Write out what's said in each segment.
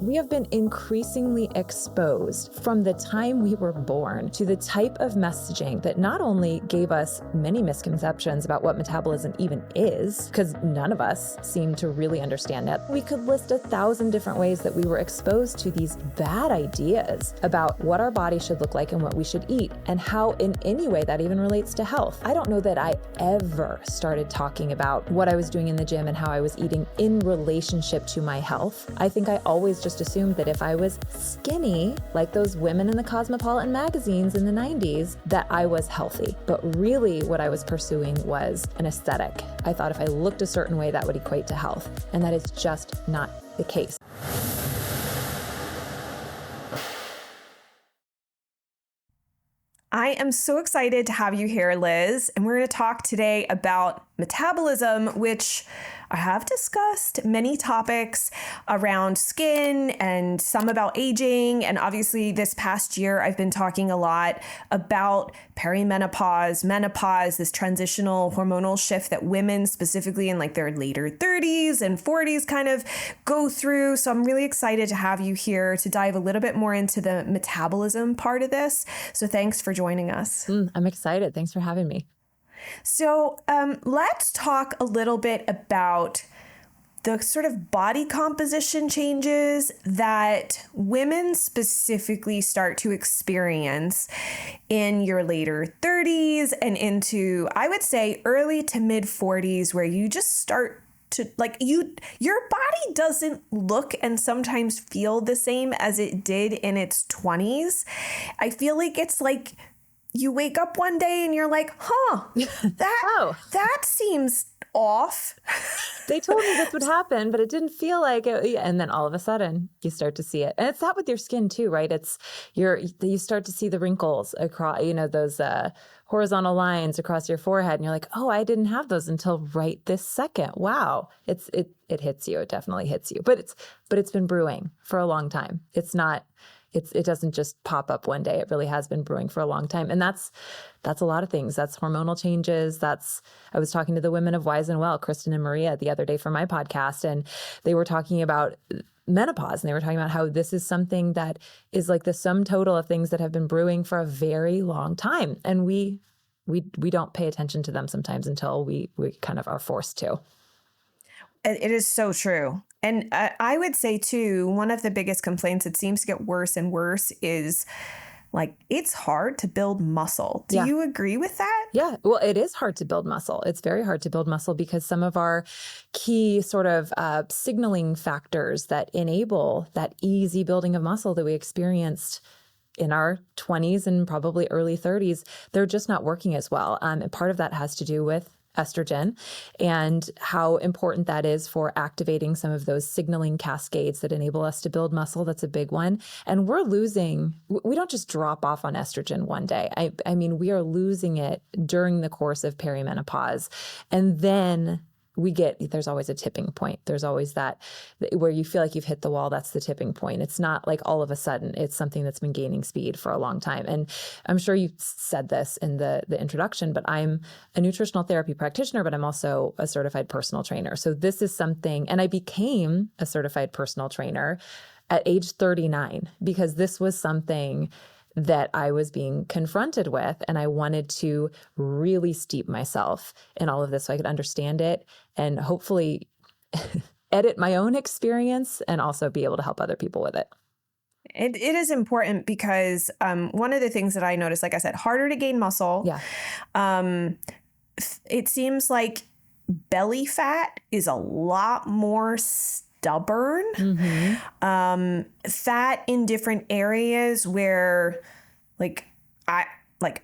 We have been increasingly exposed from the time we were born to the type of messaging that not only gave us many misconceptions about what metabolism even is, because none of us seem to really understand it. We could list 1,000 different ways that we were exposed to these bad ideas about what our body should look like and what we should eat, and how in any way that even relates to health. I don't know that I ever started talking about what I was doing in the gym and how I was eating in relationship to my health. I think I always just assumed that if I was skinny, like those women in the Cosmopolitan magazines in the 90s, that I was healthy. But really what I was pursuing was an aesthetic. I thought if I looked a certain way, that would equate to health. And that is just not the case. I am so excited to have you here, Liz, and we're going to talk today about metabolism, which I have discussed many topics around skin and some about aging. And obviously this past year, I've been talking a lot about perimenopause, menopause, this transitional hormonal shift that women specifically in like their later 30s and 40s kind of go through. So I'm really excited to have you here to dive a little bit more into the metabolism part of this. So thanks for joining us. I'm excited. Thanks for having me. So let's talk a little bit about the sort of body composition changes that women specifically start to experience in your later 30s and into, I would say, early to mid 40s, where you just start to your body doesn't look and sometimes feel the same as it did in its 20s. I feel like it's like you wake up one day and you're like, that seems off. They told me this would happen, but it didn't feel like it. And then all of a sudden you start to see it. And it's that with your skin too, right? You start to see the wrinkles across, those horizontal lines across your forehead. And you're like, oh, I didn't have those until right this second. Wow. It hits you. It definitely hits you, but it's been brewing for a long time. It doesn't just pop up one day. It really has been brewing for a long time. And that's a lot of things. That's hormonal changes. I was talking to the women of Wise and Well, Kristen and Maria, the other day for my podcast, and they were talking about menopause. And they were talking about how this is something that is like the sum total of things that have been brewing for a very long time. And we don't pay attention to them sometimes until we kind of are forced to. It is so true. And I would say too, one of the biggest complaints, it seems to get worse and worse, is like, it's hard to build muscle. Do you agree with that? Yeah. Well, it is hard to build muscle. It's very hard to build muscle because some of our key sort of signaling factors that enable that easy building of muscle that we experienced in our 20s and probably early 30s, they're just not working as well. And part of that has to do with estrogen and how important that is for activating some of those signaling cascades that enable us to build muscle. That's a big one. And we don't just drop off on estrogen one day. I mean, we are losing it during the course of perimenopause. And then there's always a tipping point. There's always that where you feel like you've hit the wall. That's the tipping point. It's not like all of a sudden. It's something that's been gaining speed for a long time. And I'm sure you said this in the introduction, but I'm a nutritional therapy practitioner, but I'm also a certified personal trainer. So this is something, and I became a certified personal trainer at age 39 because this was something that I was being confronted with, and I wanted to really steep myself in all of this so I could understand it and hopefully edit my own experience and also be able to help other people with it. It is important because one of the things that I noticed, like I said, harder to gain muscle. Yeah. It seems like belly fat is a lot more stubborn. Mm-hmm. Fat in different areas where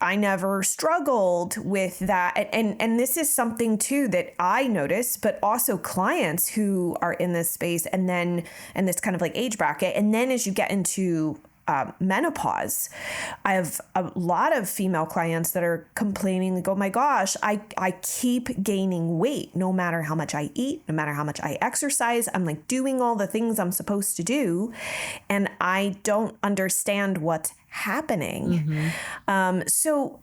I never struggled with that. And this is something too that I notice, but also clients who are in this space and this kind of like age bracket. And then as you get into menopause, I have a lot of female clients that are complaining, like, oh my gosh, I keep gaining weight no matter how much I eat, no matter how much I exercise. I'm like doing all the things I'm supposed to do, and I don't understand what's happening. Mm-hmm. So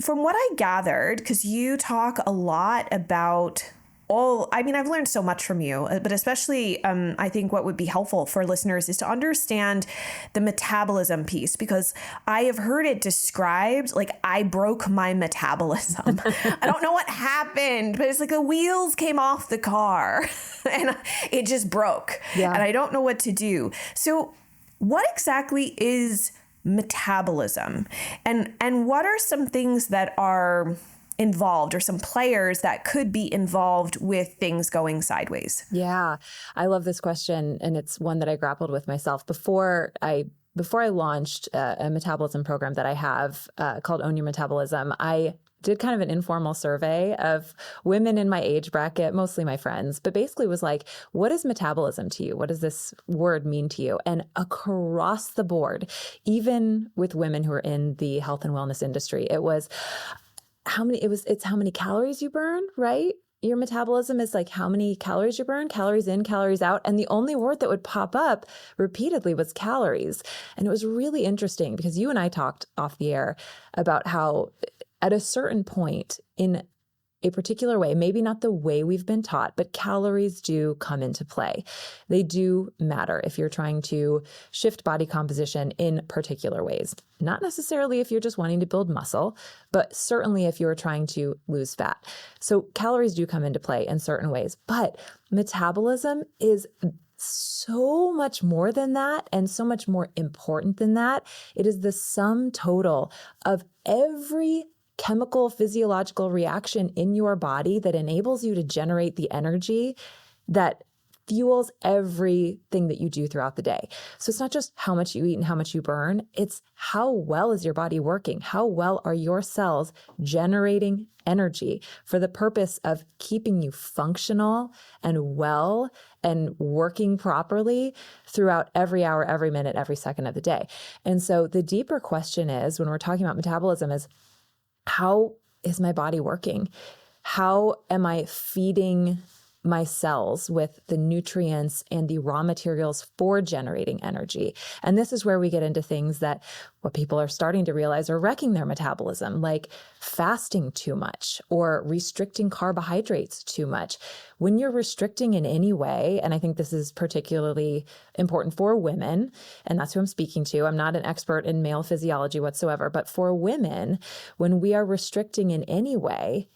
from what I gathered, because you talk a lot about I've learned so much from you, but especially I think what would be helpful for listeners is to understand the metabolism piece, because I have heard it described like I broke my metabolism. I don't know what happened, but it's like the wheels came off the car and it just broke. Yeah. And I don't know what to do. So what exactly is metabolism? And what are some things that are involved, or some players that could be involved with things going sideways? Yeah, I love this question. And it's one that I grappled with myself before I launched a metabolism program that I have called Own Your Metabolism. I did kind of an informal survey of women in my age bracket, mostly my friends, but basically was like, what is metabolism to you? What does this word mean to you? And across the board, even with women who are in the health and wellness industry, it's how many calories you burn, right? Your metabolism is like how many calories you burn, calories in, calories out. And the only word that would pop up repeatedly was calories. And it was really interesting because you and I talked off the air about how at a certain point in a particular way, maybe not the way we've been taught, but calories do come into play. They do matter if you're trying to shift body composition in particular ways. Not necessarily if you're just wanting to build muscle, but certainly if you're trying to lose fat. So calories do come into play in certain ways, but metabolism is so much more than that and so much more important than that. It is the sum total of every chemical physiological reaction in your body that enables you to generate the energy that fuels everything that you do throughout the day. So it's not just how much you eat and how much you burn, it's how well is your body working? How well are your cells generating energy for the purpose of keeping you functional and well and working properly throughout every hour, every minute, every second of the day. And so the deeper question is, when we're talking about metabolism, is how is my body working? How am I feeding my cells with the nutrients and the raw materials for generating energy? And this is where we get into things that what people are starting to realize are wrecking their metabolism, like fasting too much or restricting carbohydrates too much. When you're restricting in any way, and I think this is particularly important for women, and that's who I'm speaking to. I'm not an expert in male physiology whatsoever, but for women, when we are restricting in any way,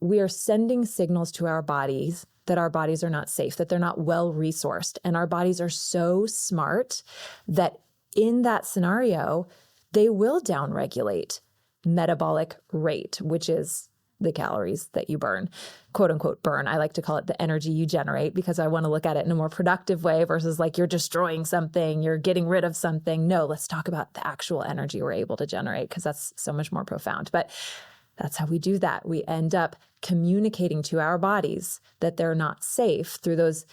we are sending signals to our bodies that our bodies are not safe, that they're not well resourced. And our bodies are so smart that in that scenario, they will downregulate metabolic rate, which is the calories that you burn, quote unquote burn. I like to call it the energy you generate because I want to look at it in a more productive way versus like you're destroying something, you're getting rid of something. No, let's talk about the actual energy we're able to generate because that's so much more profound. But that's how we do that. We end up communicating to our bodies that they're not safe through those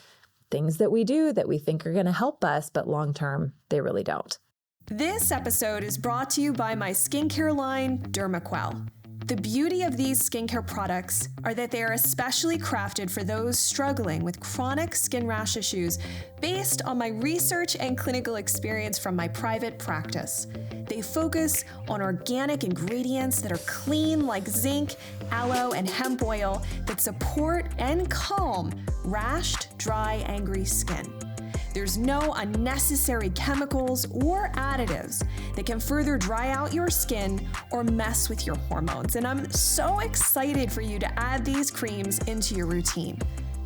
things that we do that we think are going to help us, but long term, they really don't. This episode is brought to you by my skincare line, DermaQuell. The beauty of these skincare products are that they are especially crafted for those struggling with chronic skin rash issues based on my research and clinical experience from my private practice. They focus on organic ingredients that are clean like zinc, aloe, and hemp oil that support and calm rashed, dry, angry skin. There's no unnecessary chemicals or additives that can further dry out your skin or mess with your hormones. And I'm so excited for you to add these creams into your routine.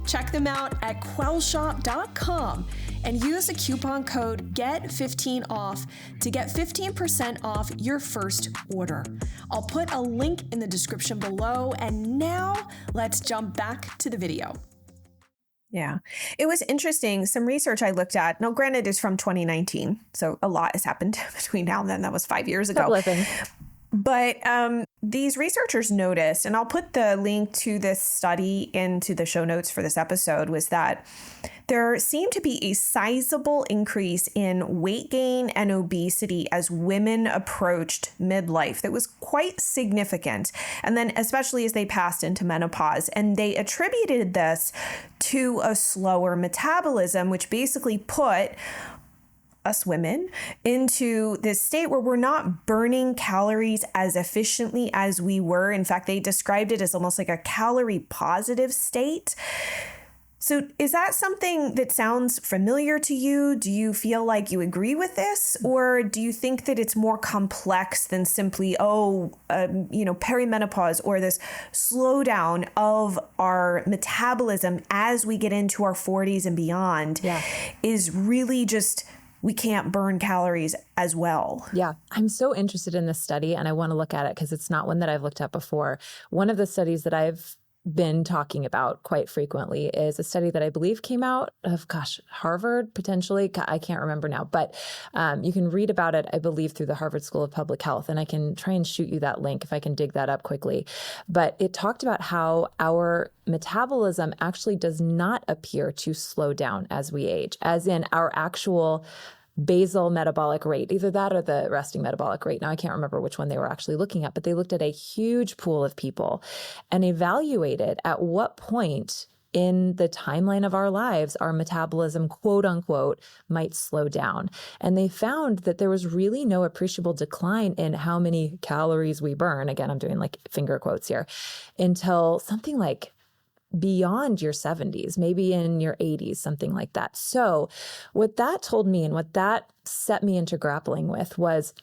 Check them out at quellshop.com and use the coupon code GET15OFF to get 15% off your first order. I'll put a link in the description below. And now let's jump back to the video. Yeah, it was interesting. Some research I looked at, now granted it's from 2019, so a lot has happened between now and then. That was 5 years ago. But these researchers noticed, and I'll put the link to this study into the show notes for this episode, was that there seemed to be a sizable increase in weight gain and obesity as women approached midlife. That was quite significant. And then especially as they passed into menopause. And they attributed this to a slower metabolism, which basically put us women into this state where we're not burning calories as efficiently as we were. In fact, they described it as almost like a calorie positive state. So is that something that sounds familiar to you? Do you feel like you agree with this? Or do you think that it's more complex than simply, perimenopause, or this slowdown of our metabolism as we get into our 40s and beyond is really just, we can't burn calories as well? Yeah, I'm so interested in this study and I want to look at it because it's not one that I've looked at before. One of the studies that I've been talking about quite frequently is a study that I believe came out of, Harvard, potentially. I can't remember now, but you can read about it, I believe, through the Harvard School of Public Health. And I can try and shoot you that link if I can dig that up quickly. But it talked about how our metabolism actually does not appear to slow down as we age, as in our actual basal metabolic rate, either that or the resting metabolic rate. Now, I can't remember which one they were actually looking at, but they looked at a huge pool of people and evaluated at what point in the timeline of our lives, our metabolism, quote unquote, might slow down. And they found that there was really no appreciable decline in how many calories we burn. Again, I'm doing like finger quotes here, until something like beyond your 70s, maybe in your 80s, something like that. So what that told me and what that set me into grappling with was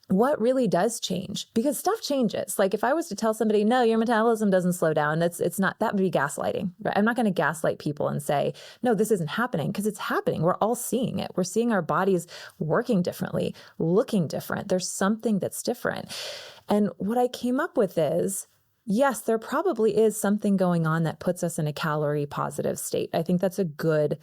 what really does change, because stuff changes. Like if I was to tell somebody, no, your metabolism doesn't slow down, it's not, that would be gaslighting, right? I'm not going to gaslight people and say, no, this isn't happening, because it's happening. We're all seeing it. We're seeing our bodies working differently, looking different. There's something that's different. And what I came up with is, yes, there probably is something going on that puts us in a calorie positive state. I think that's a good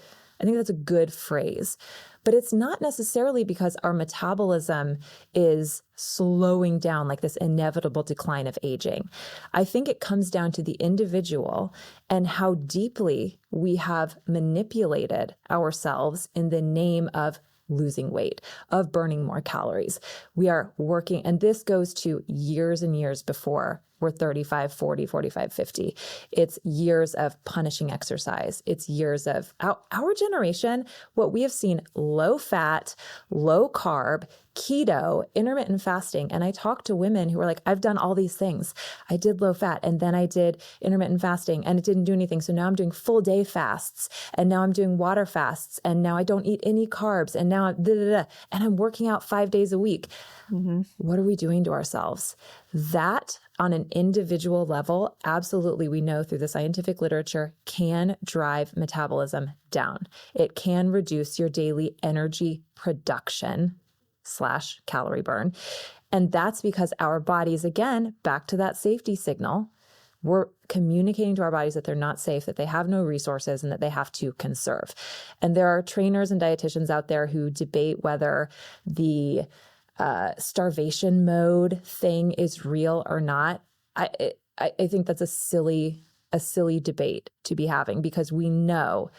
phrase, but it's not necessarily because our metabolism is slowing down, like this inevitable decline of aging. I think it comes down to the individual and how deeply we have manipulated ourselves in the name of losing weight, of burning more calories. We are working, and this goes to years and years before we're 35, 40, 45, 50. It's years of punishing exercise. It's years of our generation, what we have seen: low fat, low carb, keto, intermittent fasting. And I talked to women who were like, I've done all these things. I did low fat and then I did intermittent fasting and it didn't do anything. So now I'm doing full day fasts and now I'm doing water fasts and now I don't eat any carbs and now and I'm working out 5 days a week. Mm-hmm. What are we doing to ourselves? That on an individual level, absolutely, we know through the scientific literature, can drive metabolism down. It can reduce your daily energy production / calorie burn. And that's because our bodies, again, back to that safety signal, we're communicating to our bodies that they're not safe, that they have no resources, and that they have to conserve. And there are trainers and dietitians out there who debate whether the starvation mode thing is real or not. I think that's a silly debate to be having, because we know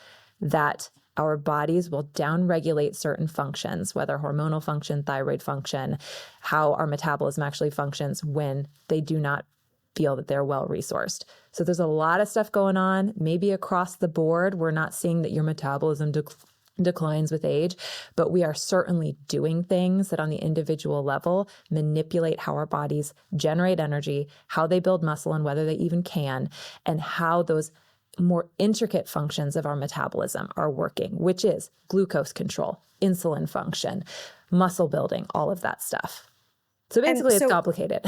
that our bodies will downregulate certain functions, whether hormonal function, thyroid function, how our metabolism actually functions when they do not feel that they're well resourced. So there's a lot of stuff going on. Maybe across the board, we're not seeing that your metabolism declines with age, but we are certainly doing things that on the individual level manipulate how our bodies generate energy, how they build muscle and whether they even can, and how those more intricate functions of our metabolism are working, which is glucose control, insulin function, muscle building, all of that stuff. So basically it's complicated.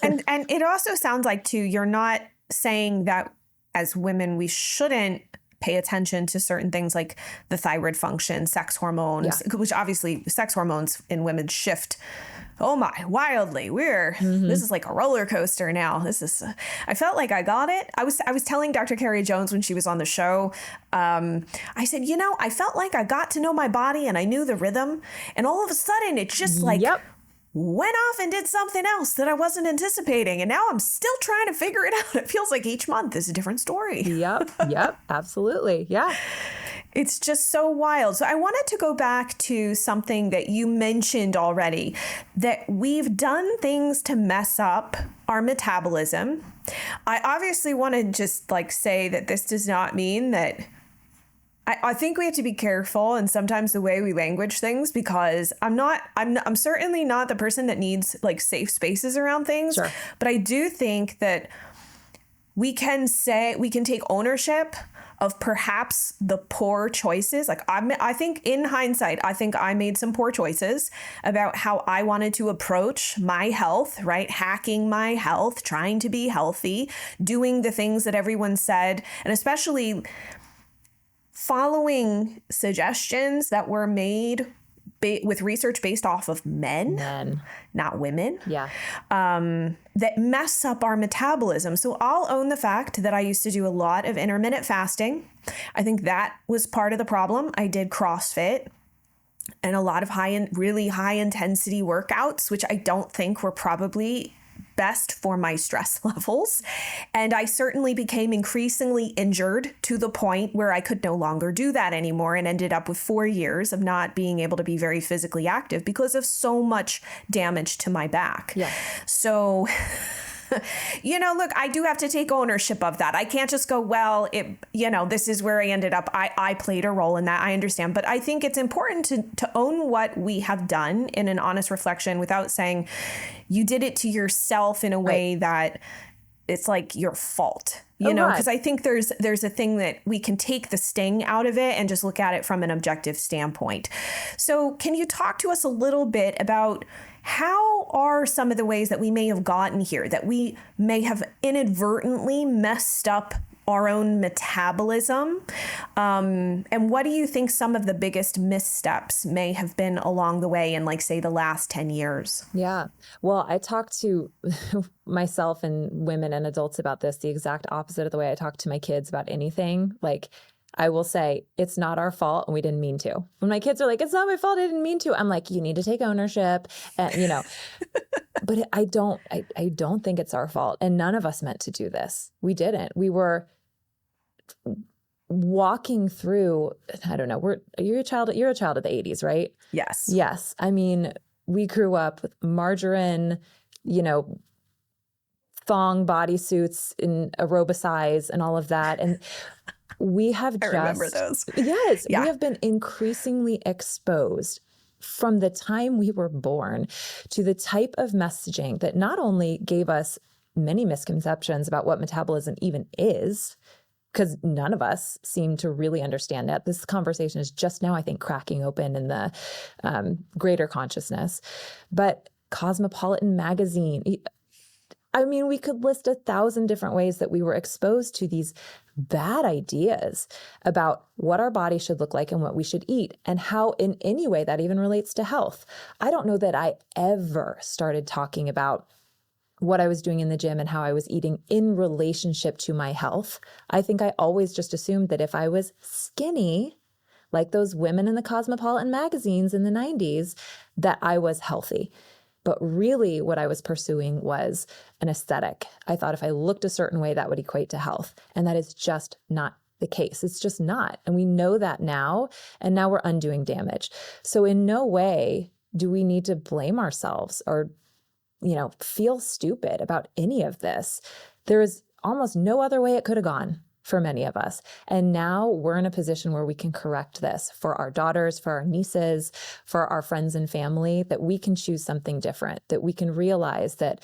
and it also sounds like, too, you're not saying that as women we shouldn't pay attention to certain things like the thyroid function, sex hormones, which obviously sex hormones in women shift. Oh my, wildly. This is like a roller coaster now. I felt like I got it. I was telling Dr. Carrie Jones when she was on the show, I said, I felt like I got to know my body and I knew the rhythm. And all of a sudden it just went off and did something else that I wasn't anticipating. And now I'm still trying to figure it out. It feels like each month is a different story. Yep, absolutely. Yeah. It's just so wild. So I wanted to go back to something that you mentioned already, that we've done things to mess up our metabolism. I obviously want to just say that this does not mean that I think we have to be careful, and sometimes the way we language things, because I'm certainly not the person that needs like safe spaces around things. Sure. But I do think that we can take ownership of perhaps the poor choices. Like I think in hindsight, I think I made some poor choices about how I wanted to approach my health, right? Hacking my health, trying to be healthy, doing the things that everyone said, and especially following suggestions that were made with research based off of men, not women. Yeah. That mess up our metabolism. So I'll own the fact that I used to do a lot of intermittent fasting. I think that was part of the problem. I did CrossFit and a lot of really high intensity workouts, which I don't think were probably best for my stress levels. And I certainly became increasingly injured to the point where I could no longer do that anymore, and ended up with 4 years of not being able to be very physically active because of so much damage to my back. Yeah. So, look, I do have to take ownership of that. I can't just go, well, this is where I ended up. I played a role in that. I understand. But I think it's important to own what we have done in an honest reflection without saying you did it to yourself in a way that it's like your fault, because I think there's a thing that we can take the sting out of it and just look at it from an objective standpoint. So can you talk to us a little bit about how are some of the ways that we may have gotten here, that we may have inadvertently messed up our own metabolism? And what do you think some of the biggest missteps may have been along the way in, like, say, the last 10 years? Yeah. Well, I talk to myself and women and adults about this the exact opposite of the way I talk to my kids about anything. Like, I will say, it's not our fault and we didn't mean to. When my kids are like, it's not my fault, I didn't mean to, I'm like, you need to take ownership. And, but I don't think it's our fault. And none of us meant to do this. We didn't. We were walking through, I don't know, you're a child of the 80s, right? Yes. Yes. I mean, we grew up with margarine, thong bodysuits in aerobicize and all of that. And we have I remember those. Yes. Yeah. We have been increasingly exposed from the time we were born to the type of messaging that not only gave us many misconceptions about what metabolism even is, because none of us seem to really understand that. This conversation is just now, I think, cracking open in the greater consciousness. But Cosmopolitan magazine, I mean, we could list 1,000 different ways that we were exposed to these bad ideas about what our body should look like and what we should eat, and how in any way that even relates to health. I don't know that I ever started talking about what I was doing in the gym and how I was eating in relationship to my health. I think I always just assumed that if I was skinny, like those women in the Cosmopolitan magazines in the 90s, that I was healthy. But really what I was pursuing was an aesthetic. I thought if I looked a certain way, that would equate to health. And that is just not the case. It's just not. And we know that now, and now we're undoing damage. So in no way do we need to blame ourselves or, feel stupid about any of this. There is almost no other way it could have gone for many of us. And now we're in a position where we can correct this for our daughters, for our nieces, for our friends and family, that we can choose something different, that we can realize that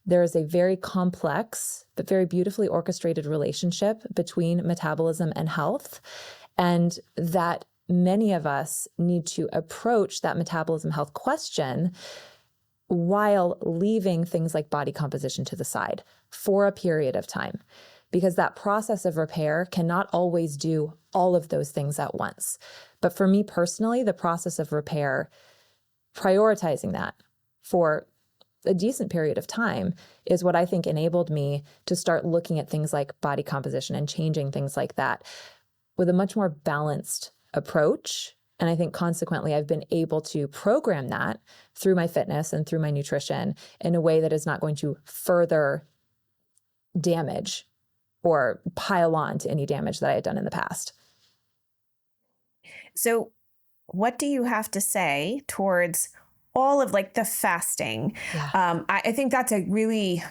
there is a very complex but very beautifully orchestrated relationship between metabolism and health, and that many of us need to approach that metabolism health question while leaving things like body composition to the side for a period of time. Because that process of repair cannot always do all of those things at once. But for me personally, the process of repair, prioritizing that for a decent period of time, is what I think enabled me to start looking at things like body composition and changing things like that with a much more balanced approach. And I think consequently, I've been able to program that through my fitness and through my nutrition in a way that is not going to further damage or pile on to any damage that I had done in the past. So what do you have to say towards all of like the fasting? Yeah. I think that's a really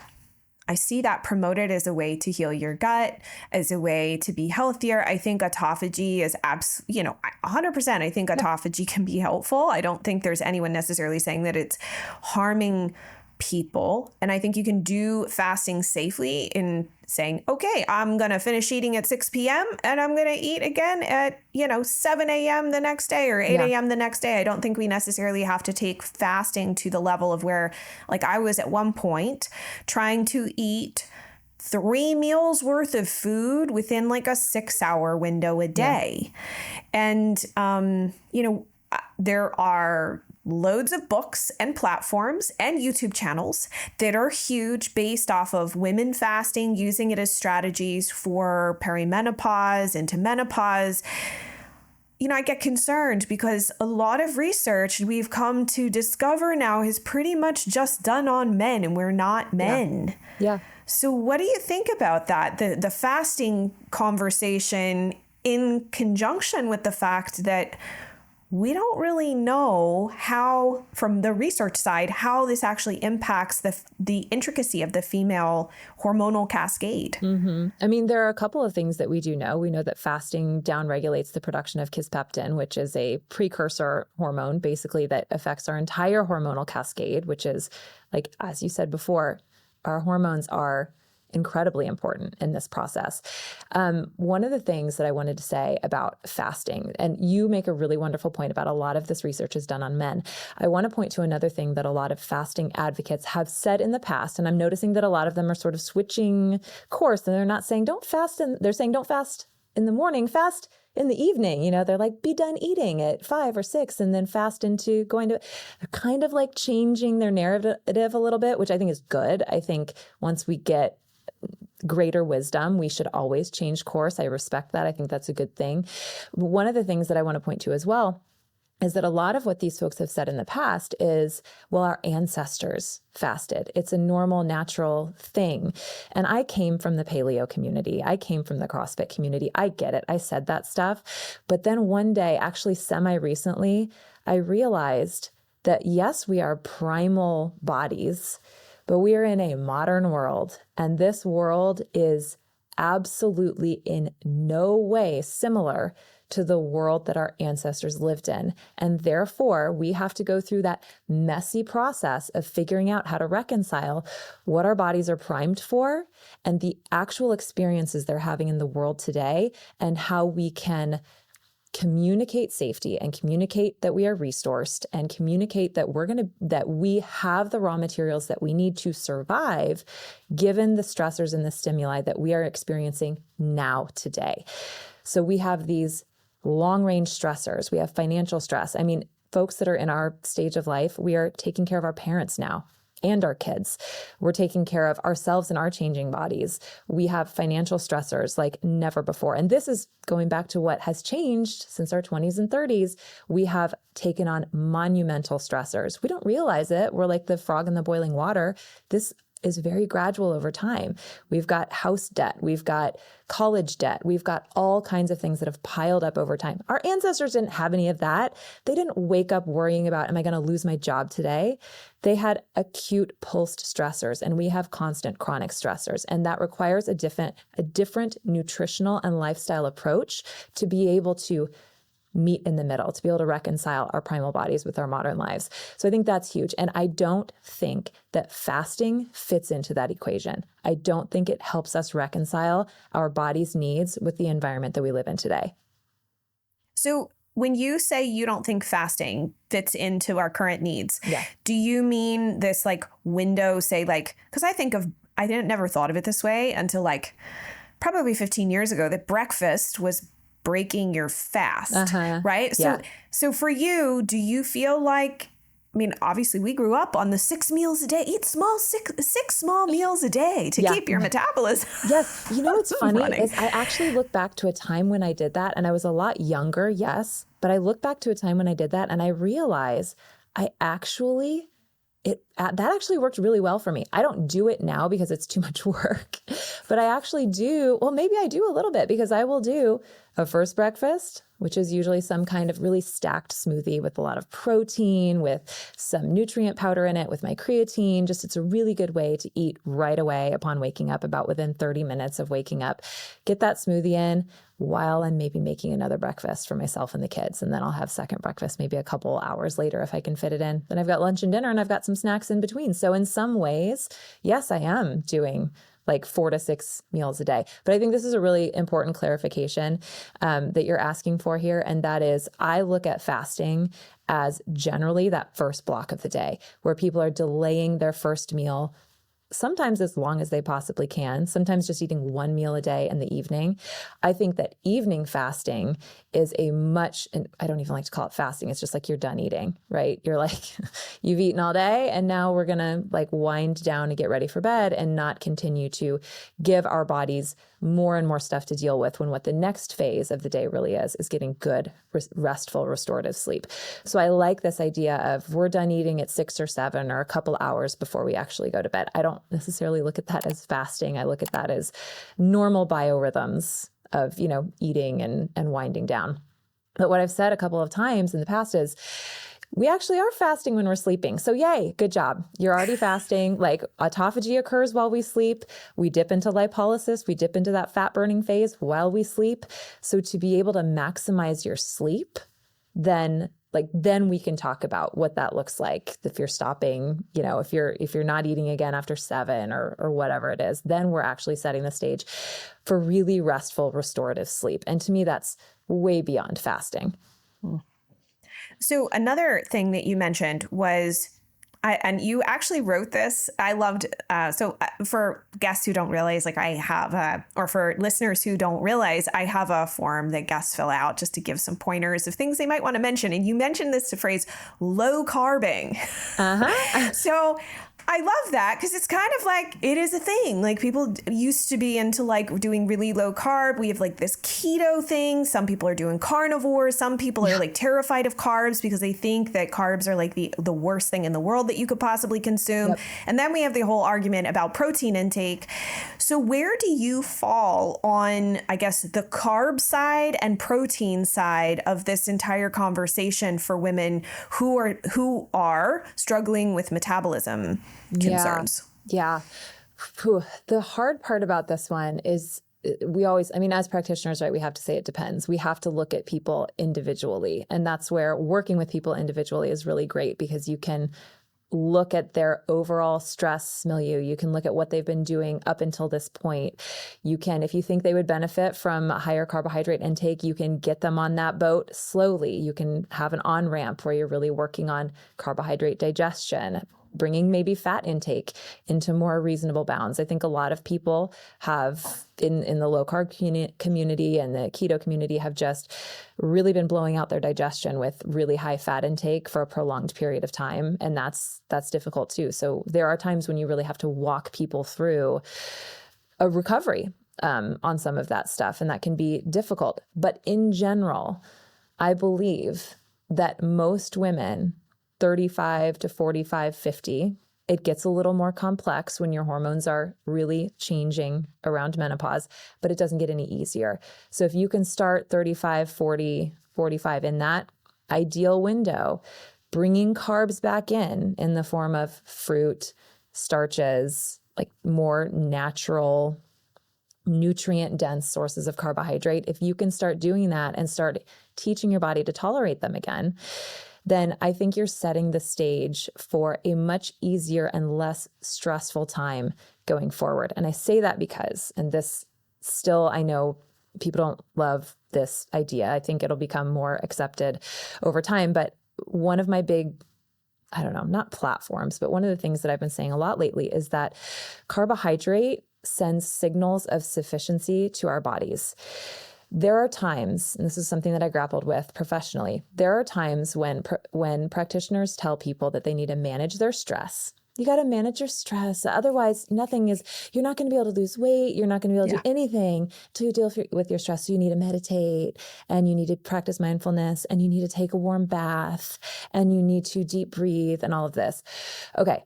I see that promoted as a way to heal your gut, as a way to be healthier. I think autophagy is 100%. I think autophagy can be helpful. I don't think there's anyone necessarily saying that it's harming people. And I think you can do fasting safely in saying, okay, I'm going to finish eating at 6 p.m. and I'm going to eat again at, 7 a.m. the next day or 8 a.m. the next day. I don't think we necessarily have to take fasting to the level of where, like I was at one point trying to eat 3 meals worth of food within like a 6-hour window a day. And, there are loads of books and platforms and YouTube channels that are huge based off of women fasting, using it as strategies for perimenopause, into menopause. I get concerned because a lot of research we've come to discover now is pretty much just done on men, and we're not men. Yeah. So what do you think about that? The fasting conversation in conjunction with the fact that we don't really know how, from the research side, how this actually impacts the intricacy of the female hormonal cascade. Mm-hmm. I mean, there are a couple of things that we do know. We know that fasting downregulates the production of kisspeptin, which is a precursor hormone, basically, that affects our entire hormonal cascade, which is, like, as you said before, our hormones are incredibly important in this process. One of the things that I wanted to say about fasting, and you make a really wonderful point about a lot of this research is done on men. I want to point to another thing that a lot of fasting advocates have said in the past, and I'm noticing that a lot of them are sort of switching course, and they're not saying don't fast, and they're saying don't fast in the morning, fast in the evening. They're like, be done eating at 5 or 6 and then fast into going to, they're kind of like changing their narrative a little bit, which I think is good. I think once we get greater wisdom, we should always change course. I respect that. I think that's a good thing. One of the things that I want to point to as well is that a lot of what these folks have said in the past is, well, our ancestors fasted. It's a normal, natural thing. And I came from the paleo community. I came from the CrossFit community. I get it. I said that stuff. But then one day, actually semi-recently, I realized that yes, we are primal bodies, but we are in a modern world, and this world is absolutely in no way similar to the world that our ancestors lived in. And therefore, we have to go through that messy process of figuring out how to reconcile what our bodies are primed for and the actual experiences they're having in the world today, and how we can communicate safety and communicate that we are resourced and communicate that that we have the raw materials that we need to survive given the stressors and the stimuli that we are experiencing now today. So we have these long-range stressors. We have financial stress. I mean, folks that are in our stage of life, we are taking care of our parents now and our kids. We're taking care of ourselves and our changing bodies. We have financial stressors like never before. And this is going back to what has changed since our 20s and 30s. We have taken on monumental stressors. We don't realize it. We're like the frog in the boiling water. This is very gradual over time. We've got house debt. We've got college debt. We've got all kinds of things that have piled up over time. Our ancestors didn't have any of that. They didn't wake up worrying about, am I going to lose my job today? They had acute pulsed stressors, and we have constant chronic stressors. And that requires a different nutritional and lifestyle approach to be able to meet in the middle, to be able to reconcile our primal bodies with our modern lives. So I think that's huge. And I don't think that fasting fits into that equation. I don't think it helps us reconcile our body's needs with the environment that we live in today. So when you say you don't think fasting fits into our current needs, yeah, do you mean this like window, say like, because I never thought of it this way until like probably 15 years ago, that breakfast was breaking your fast, right? So for you, do you feel like, I mean, obviously we grew up on the 6 meals a day, eat six small meals a day to keep your metabolism. Yes. You know, what's funny is I actually look back to a time when I did that, and I was a lot younger. Yes. But I look back to a time when I did that and I realize it that actually worked really well for me. I don't do it now because it's too much work, but I actually do. Well, maybe I do a little bit because I will do a first breakfast, which is usually some kind of really stacked smoothie with a lot of protein, with some nutrient powder in it, with my creatine. Just it's a really good way to eat right away upon waking up, about within 30 minutes of waking up. Get that smoothie in while I'm maybe making another breakfast for myself and the kids. And then I'll have second breakfast maybe a couple hours later if I can fit it in. Then I've got lunch and dinner and I've got some snacks in between. So in some ways, yes, I am doing like 4 to 6 meals a day. But I think this is a really important clarification that you're asking for here. And that is, I look at fasting as generally that first block of the day where people are delaying their first meal, sometimes as long as they possibly can, sometimes just eating one meal a day in the evening. I think that evening fasting is and I don't even like to call it fasting. It's just like you're done eating, right? You're like, you've eaten all day and now we're going to like wind down and get ready for bed and not continue to give our bodies more and more stuff to deal with when what the next phase of the day really is getting good, restful, restorative sleep. So I like this idea of we're done eating at 6 or 7 or a couple hours before we actually go to bed. I don't necessarily look at that as fasting. I look at that as normal biorhythms of, eating and winding down. But what I've said a couple of times in the past is we actually are fasting when we're sleeping. So yay, good job. You're already fasting. Like autophagy occurs while we sleep. We dip into lipolysis. We dip into that fat burning phase while we sleep. So to be able to maximize your sleep, then we can talk about what that looks like. If you're stopping, if you're not eating again after 7 or whatever it is, then we're actually setting the stage for really restful, restorative sleep. And to me, that's way beyond fasting. So another thing that you mentioned was, and you actually wrote this. I loved, for guests who don't realize, like I have or for listeners who don't realize, I have a form that guests fill out just to give some pointers of things they might want to mention. And you mentioned this phrase, low carbing. Uh-huh. So I love that because it's kind of like, it is a thing. Like people used to be into like doing really low carb. We have like this keto thing. Some people are doing carnivore. Some people are like terrified of carbs because they think that carbs are like the worst thing in the world that you could possibly consume. Yep. And then we have the whole argument about protein intake. So where do you fall on, I guess, the carb side and protein side of this entire conversation for women who are struggling with metabolism concerns? Yeah. Whew. The hard part about this one is as practitioners, right, we have to say it depends. We have to look at people individually. And that's where working with people individually is really great because you can look at their overall stress milieu. You can look at what they've been doing up until this point. You can, if you think they would benefit from a higher carbohydrate intake, you can get them on that boat slowly. You can have an on-ramp where you're really working on carbohydrate digestion, bringing maybe fat intake into more reasonable bounds. I think a lot of people have in the low carb community and the keto community have just really been blowing out their digestion with really high fat intake for a prolonged period of time. And that's difficult too. So there are times when you really have to walk people through a recovery on some of that stuff. And that can be difficult. But in general, I believe that most women 35 to 45, 50, it gets a little more complex when your hormones are really changing around menopause, but it doesn't get any easier. So if you can start 35, 40, 45 in that ideal window, bringing carbs back in the form of fruit, starches, like more natural, nutrient-dense sources of carbohydrate, if you can start doing that and start teaching your body to tolerate them again, then I think you're setting the stage for a much easier and less stressful time going forward. And I say that because, and this still, I know people don't love this idea. I think it'll become more accepted over time. But one of my big, not platforms, but one of the things that I've been saying a lot lately is that carbohydrate sends signals of sufficiency to our bodies. There are times, and this is something that I grappled with professionally, there are times when practitioners tell people that they need to manage their stress. You got to manage your stress. Otherwise, you're not going to be able to lose weight. You're not going to be able to do anything to deal with your stress. So you need to meditate and you need to practice mindfulness and you need to take a warm bath and you need to deep breathe and all of this. Okay.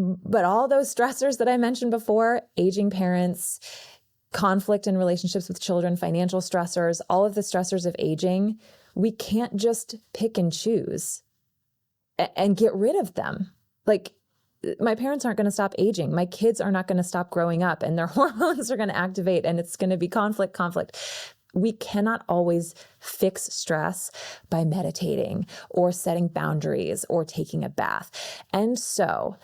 But all those stressors that I mentioned before, aging parents, conflict in relationships with children, financial stressors, all of the stressors of aging, we can't just pick and choose and get rid of them. Like, my parents aren't going to stop aging. My kids are not going to stop growing up, and their hormones are going to activate, and it's going to be conflict. We cannot always fix stress by meditating or setting boundaries or taking a bath. And so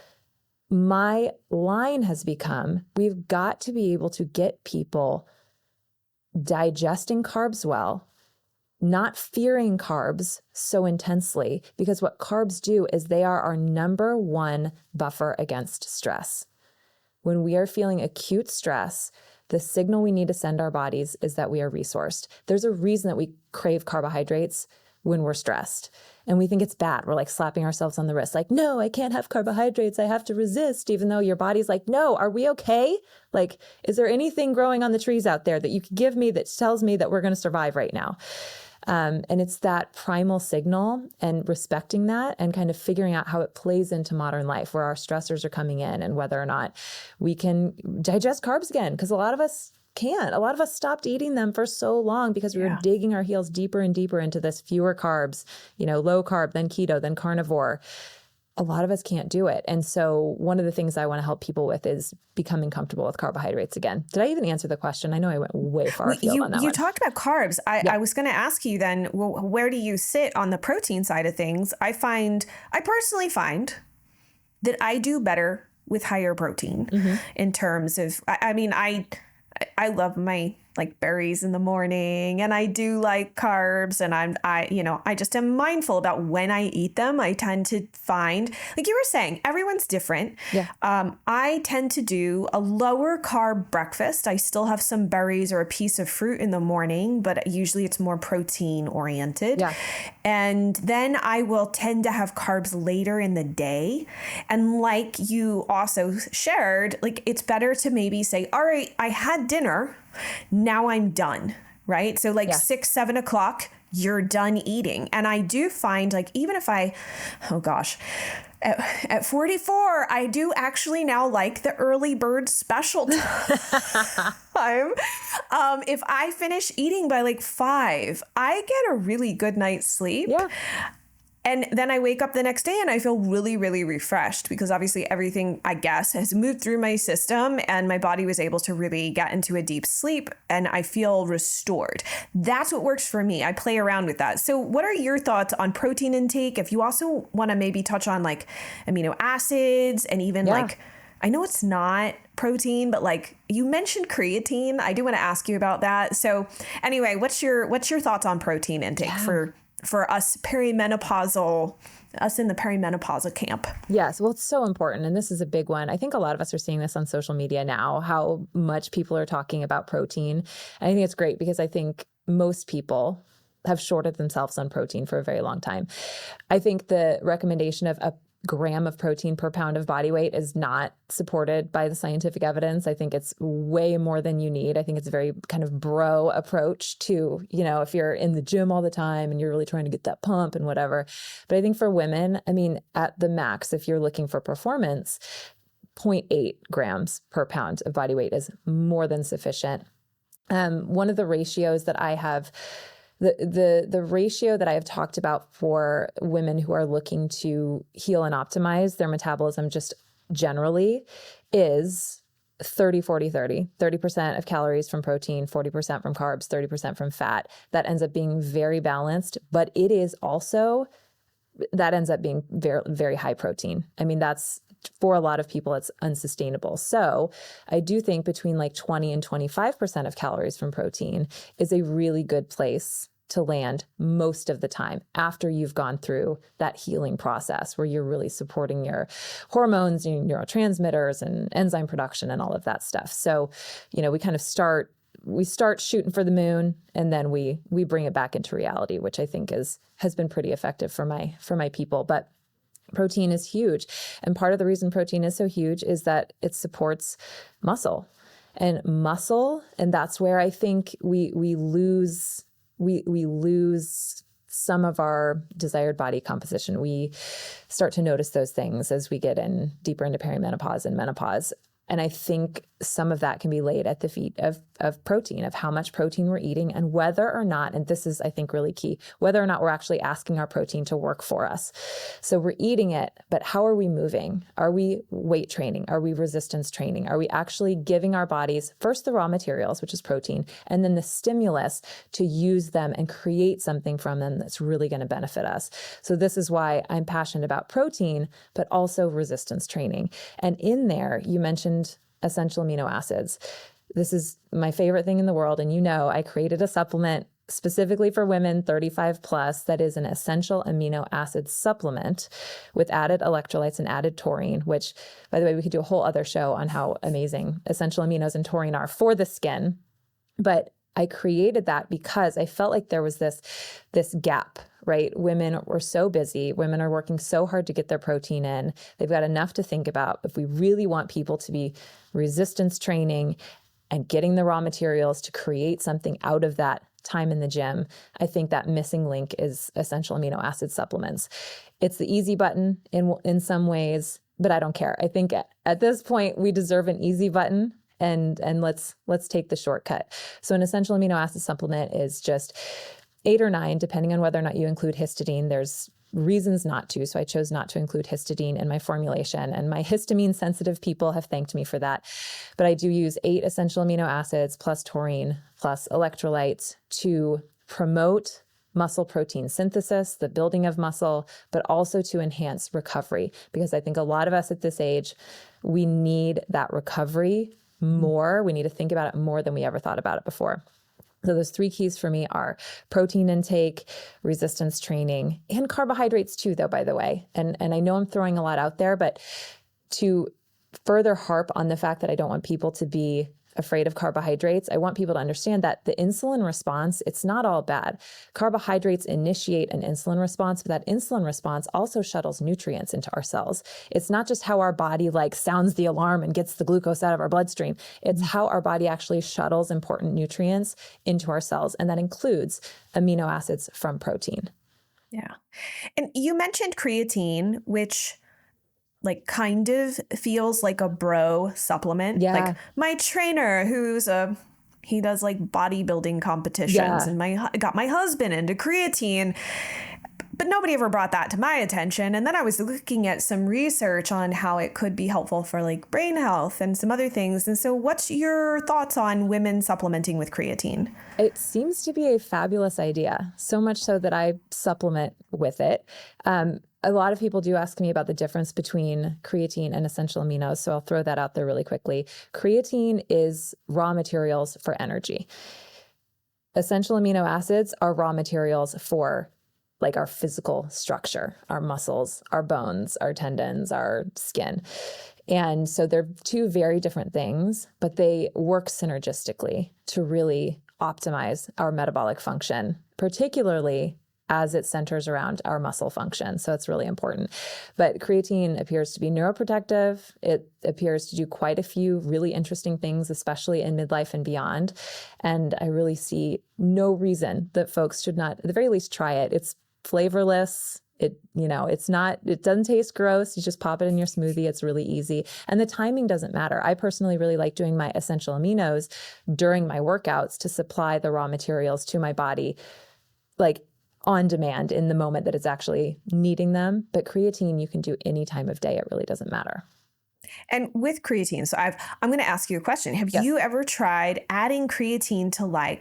my line has become, we've got to be able to get people digesting carbs well, not fearing carbs so intensely, because what carbs do is they are our number one buffer against stress. When we are feeling acute stress, the signal we need to send our bodies is that we are resourced. There's a reason that we crave carbohydrates when we're stressed. And we think it's bad. We're like slapping ourselves on the wrist, like, no, I can't have carbohydrates. I have to resist, even though your body's like, no, are we okay? Like, is there anything growing on the trees out there that you could give me that tells me that we're going to survive right now? And it's that primal signal and respecting that and kind of figuring out how it plays into modern life, where our stressors are coming in and whether or not we can digest carbs again. Because a lot of us can't. A lot of us stopped eating them for so long because we were digging our heels deeper and deeper into this fewer carbs, low carb, then keto, then carnivore. A lot of us can't do it. And so one of the things I want to help people with is becoming comfortable with carbohydrates again. Did I even answer the question? I know I went way far afield on that one. You talked about carbs. I was going to ask you then, well, where do you sit on the protein side of things? I personally find that I do better with higher protein in terms of, I love my like berries in the morning, and I do like carbs, and I just am mindful about when I eat them. I tend to find, like you were saying, everyone's different. Yeah. I tend to do a lower carb breakfast. I still have some berries or a piece of fruit in the morning, but usually it's more protein oriented. Yeah. And then I will tend to have carbs later in the day. And like you also shared, like it's better to maybe say, all right, I had dinner. Now I'm done, right? So like 6, 7 o'clock, you're done eating. And I do find like, even if at 44, I do actually now like the early bird special time. If I finish eating by like 5, I get a really good night's sleep. Yeah. And then I wake up the next day and I feel really, really refreshed because obviously everything, I guess, has moved through my system and my body was able to really get into a deep sleep and I feel restored. That's what works for me. I play around with that. So what are your thoughts on protein intake? If you also want to maybe touch on like amino acids and even like, I know it's not protein, but like you mentioned creatine. I do want to ask you about that. So anyway, what's your thoughts on protein intake for us in the perimenopausal camp? Yes. Well, it's so important. And this is a big one. I think a lot of us are seeing this on social media now, how much people are talking about protein. And I think it's great because I think most people have shorted themselves on protein for a very long time. I think the recommendation of a gram of protein per pound of body weight is not supported by the scientific evidence. I think it's way more than you need. I think it's a very kind of bro approach to, if you're in the gym all the time and you're really trying to get that pump and whatever. But I think for women, at the max, if you're looking for performance, 0.8 grams per pound of body weight is more than sufficient. One of the ratios that I have The ratio that I have talked about for women who are looking to heal and optimize their metabolism just generally is 30, 40, 30. 30% of calories from protein, 40% from carbs, 30% from fat. That ends up being very balanced, but it is also, that ends up being very, very high protein. That's, for a lot of people, it's unsustainable. So I do think between like 20 and 25% of calories from protein is a really good place to land most of the time after you've gone through that healing process where you're really supporting your hormones, your neurotransmitters and enzyme production and all of that stuff. So, we kind of start shooting for the moon and then we bring it back into reality, which I think has been pretty effective for my people. But protein is huge. And part of the reason protein is so huge is that it supports muscle. And that's where I think we lose some of our desired body composition. We start to notice those things as we get in deeper into perimenopause and menopause. And I think some of that can be laid at the feet of protein, of how much protein we're eating and whether or not, and this is, I think, really key, whether or not we're actually asking our protein to work for us. So we're eating it, but how are we moving? Are we weight training? Are we resistance training? Are we actually giving our bodies first the raw materials, which is protein, and then the stimulus to use them and create something from them that's really going to benefit us? So this is why I'm passionate about protein, but also resistance training. And in there, you mentioned essential amino acids. This is my favorite thing in the world. And I created a supplement specifically for women 35 plus that is an essential amino acid supplement with added electrolytes and added taurine, which, by the way, we could do a whole other show on how amazing essential aminos and taurine are for the skin. But I created that because I felt like there was this gap, right? Women were so busy. Women are working so hard to get their protein in. They've got enough to think about. If we really want people to be resistance training and getting the raw materials to create something out of that time in the gym, I think that missing link is essential amino acid supplements. It's the easy button in some ways, but I don't care. I think at this point, we deserve an easy button. And let's take the shortcut. So an essential amino acid supplement is just 8 or 9, depending on whether or not you include histidine. There's reasons not to. So I chose not to include histidine in my formulation. And my histamine sensitive people have thanked me for that. But I do use 8 essential amino acids plus taurine plus electrolytes to promote muscle protein synthesis, the building of muscle, but also to enhance recovery. Because I think a lot of us at this age, we need that recovery more. We need to think about it more than we ever thought about it before. So those 3 keys for me are protein intake, resistance training, and carbohydrates too, though, by the way. And I know I'm throwing a lot out there, but to further harp on the fact that I don't want people to be afraid of carbohydrates, I want people to understand that the insulin response, it's not all bad. Carbohydrates initiate an insulin response, but that insulin response also shuttles nutrients into our cells. It's not just how our body sounds the alarm and gets the glucose out of our bloodstream. It's how our body actually shuttles important nutrients into our cells. And that includes amino acids from protein. Yeah. And you mentioned creatine, which kind of feels like a bro supplement. Yeah. Like my trainer he does bodybuilding competitions and got my husband into creatine, but nobody ever brought that to my attention. And then I was looking at some research on how it could be helpful for brain health and some other things. And so what's your thoughts on women supplementing with creatine? It seems to be a fabulous idea, so much so that I supplement with it. A lot of people do ask me about the difference between creatine and essential aminos, so I'll throw that out there really quickly. Creatine is raw materials for energy. Essential amino acids are raw materials for our physical structure, our muscles, our bones, our tendons, our skin. And so they're 2 very different things, but they work synergistically to really optimize our metabolic function, particularly as it centers around our muscle function. So it's really important. But creatine appears to be neuroprotective. It appears to do quite a few really interesting things, especially in midlife and beyond. And I really see no reason that folks should not, at the very least, try it. It's flavorless. It doesn't taste gross. You just pop it in your smoothie. It's really easy. And the timing doesn't matter. I personally really like doing my essential aminos during my workouts to supply the raw materials to my body, on demand in the moment that it's actually needing them. But creatine, you can do any time of day. It really doesn't matter. And with creatine, so I'm going to ask you a question. Have you ever tried adding creatine to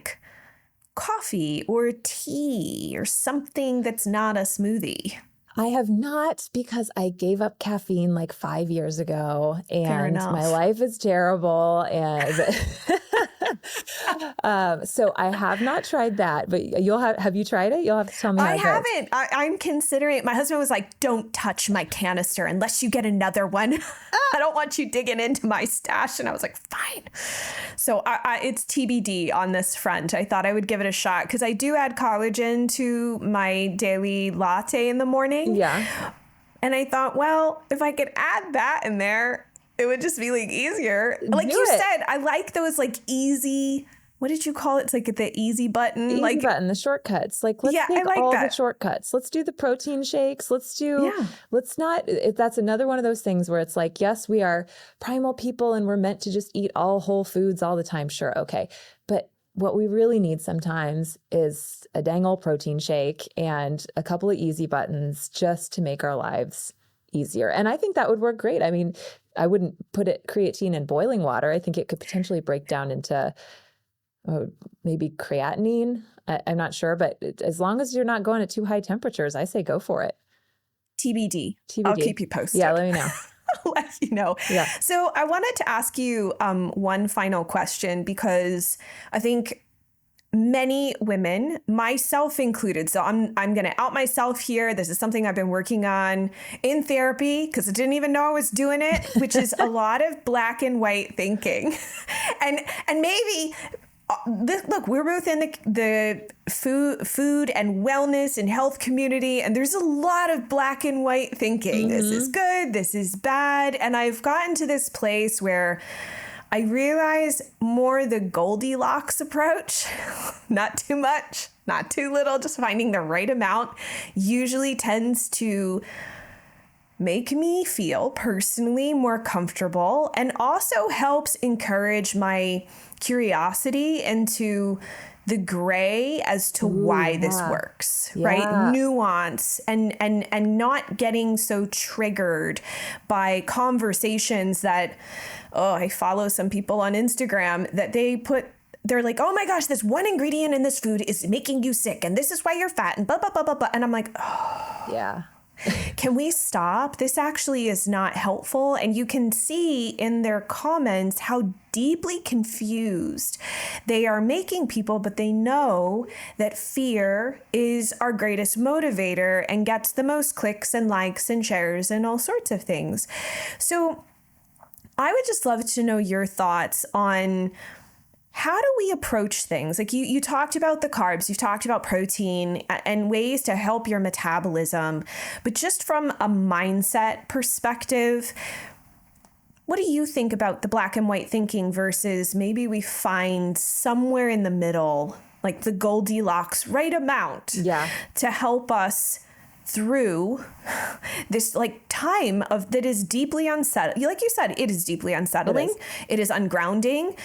coffee or tea or something that's not a smoothie? I have not, because I gave up caffeine 5 years ago and my life is terrible. And so I have not tried that, but have you tried it? You'll have to tell me. I haven't. I'm considering it. My husband was like, don't touch my canister unless you get another one. I don't want you digging into my stash. And I was like, fine. So it's TBD on this front. I thought I would give it a shot because I do add collagen to my daily latte in the morning. Yeah. And I thought, well, if I could add that in there, it would just be easier. Like you said, I like those easy what did you call it? It's like the easy button. The easy like button, the shortcuts. Like, let's I take like all that. the shortcuts. Let's do the protein shakes. Let's not, if that's another one of those things where it's like, yes, we are primal people and we're meant to just eat all whole foods all the time. Sure. Okay. But what we really need sometimes is a dang old protein shake and a couple of easy buttons just to make our lives easier. And I think that would work great. I mean, I wouldn't put creatine in boiling water. I think it could potentially break down into maybe creatinine. I'm not sure, but as long as you're not going at too high temperatures, I say go for it. TBD. I'll keep you posted. Yeah, let me know. I'll let you know. Yeah. So I wanted to ask you one final question, because I think many women, myself included, so I'm going to out myself here. This is something I've been working on in therapy because I didn't even know I was doing it, which is a lot of black and white thinking. and maybe look, we're both in the food and wellness and health community, and there's a lot of black and white thinking. This is good, this is bad. And I've gotten to this place where I realize more the Goldilocks approach, not too much, not too little, just finding the right amount, usually tends to make me feel personally more comfortable, and also helps encourage my curiosity into the gray as to why this works, right? Nuance and not getting so triggered by conversations that, I follow some people on Instagram that they're like, oh my gosh, this one ingredient in this food is making you sick, and this is why you're fat, and blah, blah, blah, blah, blah. And I'm like, oh. Yeah. Can we stop? This actually is not helpful. And you can see in their comments how deeply confused they are making people, but they know that fear is our greatest motivator and gets the most clicks and likes and shares and all sorts of things. So I would just love to know your thoughts on how do we approach things? Like you talked about the carbs, you've talked about protein and ways to help your metabolism, but just from a mindset perspective, what do you think about the black and white thinking versus maybe we find somewhere in the middle, like the Goldilocks right amount to help us through this like time of that is deeply unsettling. Like you said, it is deeply unsettling. It is ungrounding.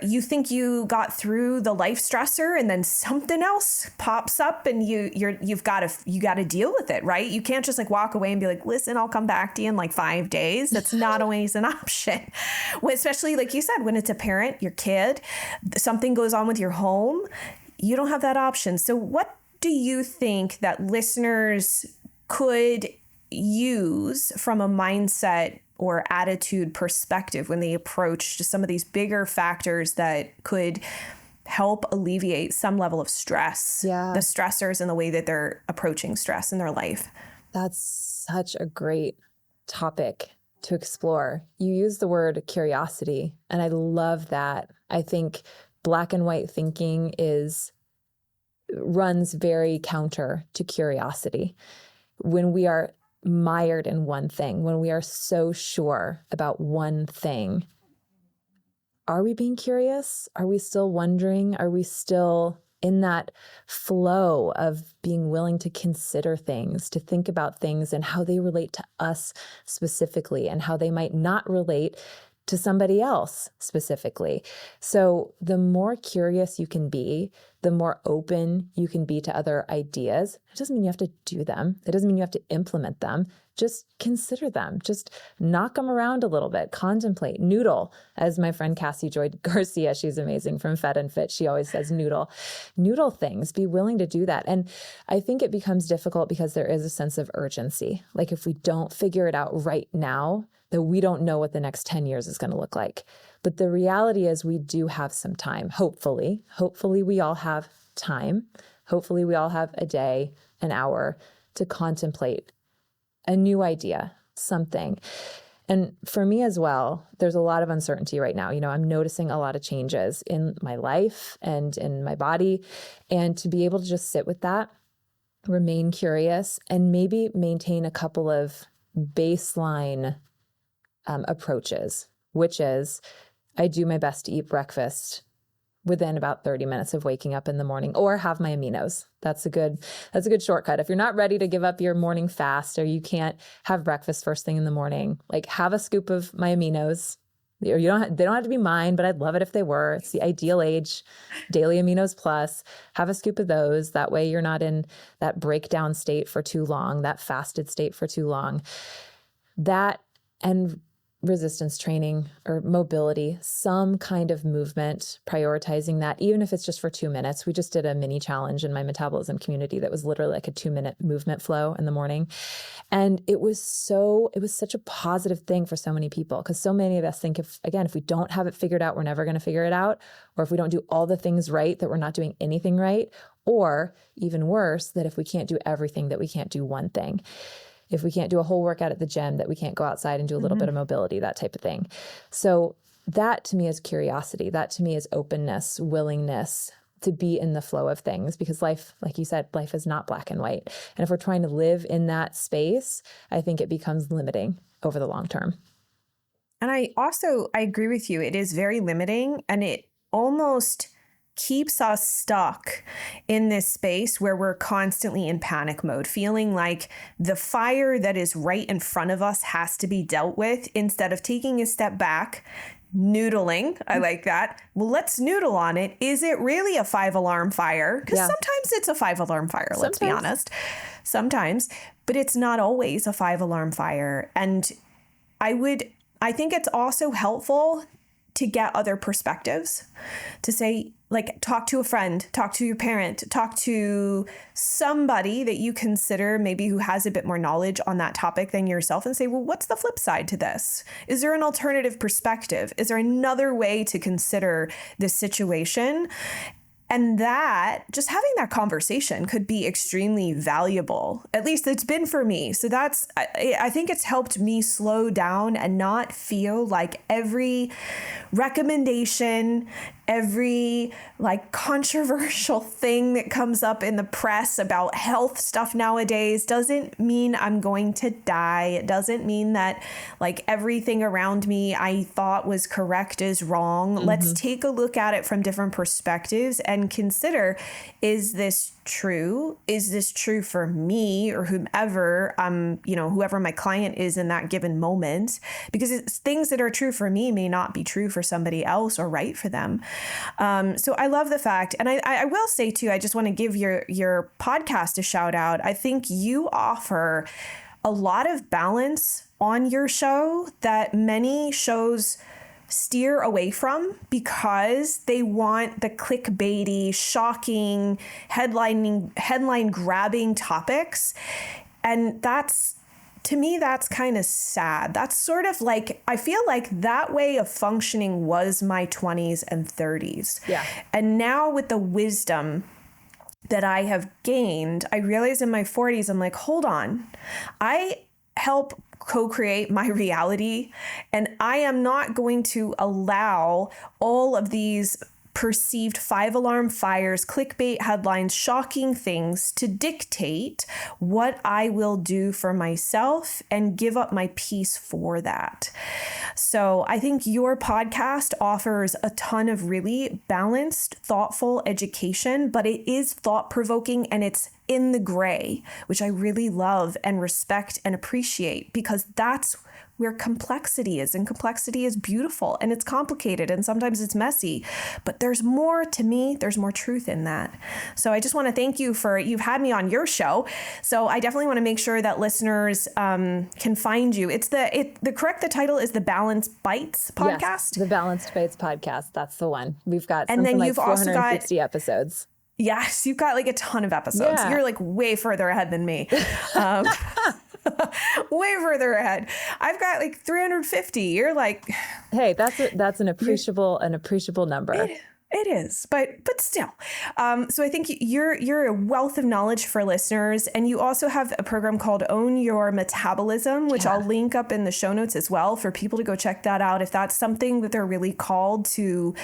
You think you got through the life stressor and then something else pops up and you've got to deal with it, right? You can't just like walk away and be like, listen, I'll come back to you in like 5 days. That's not always an option. Especially like you said, when it's a parent, your kid, something goes on with your home, you don't have that option. So what do you think that listeners could use from a mindset or attitude perspective when they approach some of these bigger factors that could help alleviate some level of stress, the stressors and the way that they're approaching stress in their life? That's such a great topic to explore. You use the word curiosity, and I love that. I think black and white thinking runs very counter to curiosity. When we are mired in one thing, when we are so sure about one thing, are we being curious? Are we still wondering? Are we still in that flow of being willing to consider things, to think about things and how they relate to us specifically and how they might not relate to somebody else specifically? So the more curious you can be, the more open you can be to other ideas. It doesn't mean you have to do them. It doesn't mean you have to implement them. Just consider them. Just knock them around a little bit. Contemplate. Noodle, as my friend Cassie Joy Garcia, she's amazing from Fed and Fit. She always says noodle. Noodle things. Be willing to do that. And I think it becomes difficult because there is a sense of urgency. Like if we don't figure it out right now, that we don't know what the next 10 years is going to look like. But the reality is we do have some time. Hopefully we all have time. Hopefully we all have a day, an hour to contemplate a new idea, something. And for me as well, there's a lot of uncertainty right now. I'm noticing a lot of changes in my life and in my body. And to be able to just sit with that, remain curious, and maybe maintain a couple of baseline approaches, which is I do my best to eat breakfast within about 30 minutes of waking up in the morning, or have my aminos. That's a good shortcut. If you're not ready to give up your morning fast, or you can't have breakfast first thing in the morning, like have a scoop of my aminos. Or they don't have to be mine, but I'd love it if they were. It's the IdealAge Daily Aminos Plus. Have a scoop of those. That way you're not in that breakdown state for too long, that fasted state for too long. That and resistance training or mobility, some kind of movement, prioritizing that, even if it's just for 2 minutes. We just did a mini challenge in my metabolism community that was literally like a 2-minute movement flow in the morning. And it was such a positive thing for so many people, because so many of us think if we don't have it figured out, we're never going to figure it out. Or if we don't do all the things right, that we're not doing anything right. Or even worse, that if we can't do everything, that we can't do one thing. If we can't do a whole workout at the gym, that we can't go outside and do a little bit of mobility, that type of thing. So that to me is curiosity. That to me is openness, willingness to be in the flow of things, because life, like you said, life is not black and white. And if we're trying to live in that space, I think it becomes limiting over the long term. And I agree with you. It is very limiting, and it almost keeps us stuck in this space where we're constantly in panic mode, feeling like the fire that is right in front of us has to be dealt with, instead of taking a step back, noodling. I like that. Well, let's noodle on it. Is it really a 5-alarm fire? Because sometimes it's a 5-alarm fire, let's be honest. Sometimes, but it's not always a 5-alarm fire. And I think it's also helpful to get other perspectives, to say, like, talk to a friend, talk to your parent, talk to somebody that you consider maybe who has a bit more knowledge on that topic than yourself, and say, well, what's the flip side to this? Is there an alternative perspective? Is there another way to consider this situation? And that, just having that conversation could be extremely valuable. At least it's been for me. So I think it's helped me slow down and not feel like every recommendation, every like controversial thing that comes up in the press about health stuff nowadays doesn't mean I'm going to die. It doesn't mean that like everything around me I thought was correct is wrong. Let's take a look at it from different perspectives and consider, is this true? Is this true for me or whomever, whoever my client is in that given moment? Because it's things that are true for me may not be true for somebody else or right for them. So I love the fact, and I will say too, I just want to give your podcast a shout out. I think you offer a lot of balance on your show that many shows steer away from, because they want the clickbaity, shocking, headline grabbing topics. And to me, that's kind of sad. That's sort of like, I feel like that way of functioning was my 20s and 30s. Yeah. And now with the wisdom that I have gained, I realize in my 40s, I'm like, hold on, I help co-create my reality, and I am not going to allow all of these perceived 5-alarm fires, clickbait headlines, shocking things to dictate what I will do for myself and give up my peace for that. So I think your podcast offers a ton of really balanced, thoughtful education, but it is thought-provoking, and it's in the gray, which I really love and respect and appreciate, because that's where complexity is, and complexity is beautiful, and it's complicated, and sometimes it's messy, but there's more to me. There's more truth in that. So I just want to thank you you've had me on your show. So I definitely want to make sure that listeners can find you. The title is the Balanced Bites podcast. Yes, the Balanced Bites podcast. That's the one. We've got and then like you've 460 episodes. Yes, you've got like a ton of episodes. Yeah. You're like way further ahead than me. Way further ahead. I've got like 350. You're like, hey, that's an appreciable number. It is, but still. So I think you're a wealth of knowledge for listeners, and you also have a program called Own Your Metabolism, which I'll link up in the show notes as well for people to go check that out if that's something that they're really called to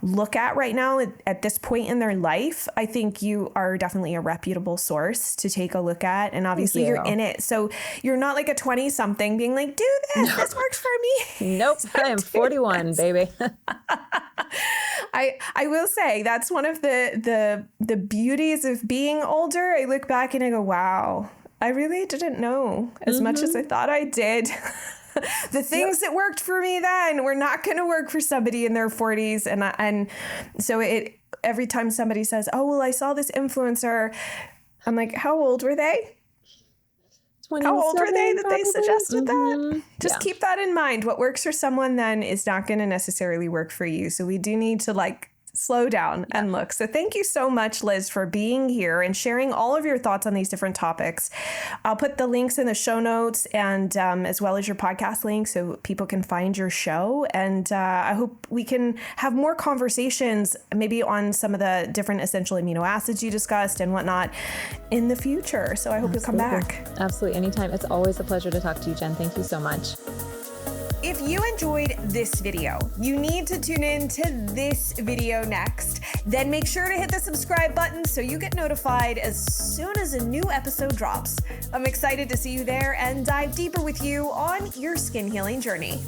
look at right now at this point in their life. I think you are definitely a reputable source to take a look at, and obviously you're in it, so you're not like a 20-something being like, do this, this works for me. Nope, I am 41, baby. I will say that's one of the beauties of being older. I look back and I go, wow, I really didn't know as much as I thought I did. The things that worked for me then were not going to work for somebody in their 40s. And so every time somebody says, oh, well, I saw this influencer, I'm like, how old were they? How old were they that they suggested that? Just keep that in mind. What works for someone then is not going to necessarily work for you. So we do need to slow down and look. So thank you so much, Liz, for being here and sharing all of your thoughts on these different topics. I'll put the links in the show notes and as well as your podcast link so people can find your show. And I hope we can have more conversations maybe on some of the different essential amino acids you discussed and whatnot in the future. So I hope you'll come back. Absolutely. Anytime. It's always a pleasure to talk to you, Jen. Thank you so much. If you enjoyed this video, you need to tune in to this video next. Then make sure to hit the subscribe button so you get notified as soon as a new episode drops. I'm excited to see you there and dive deeper with you on your skin healing journey.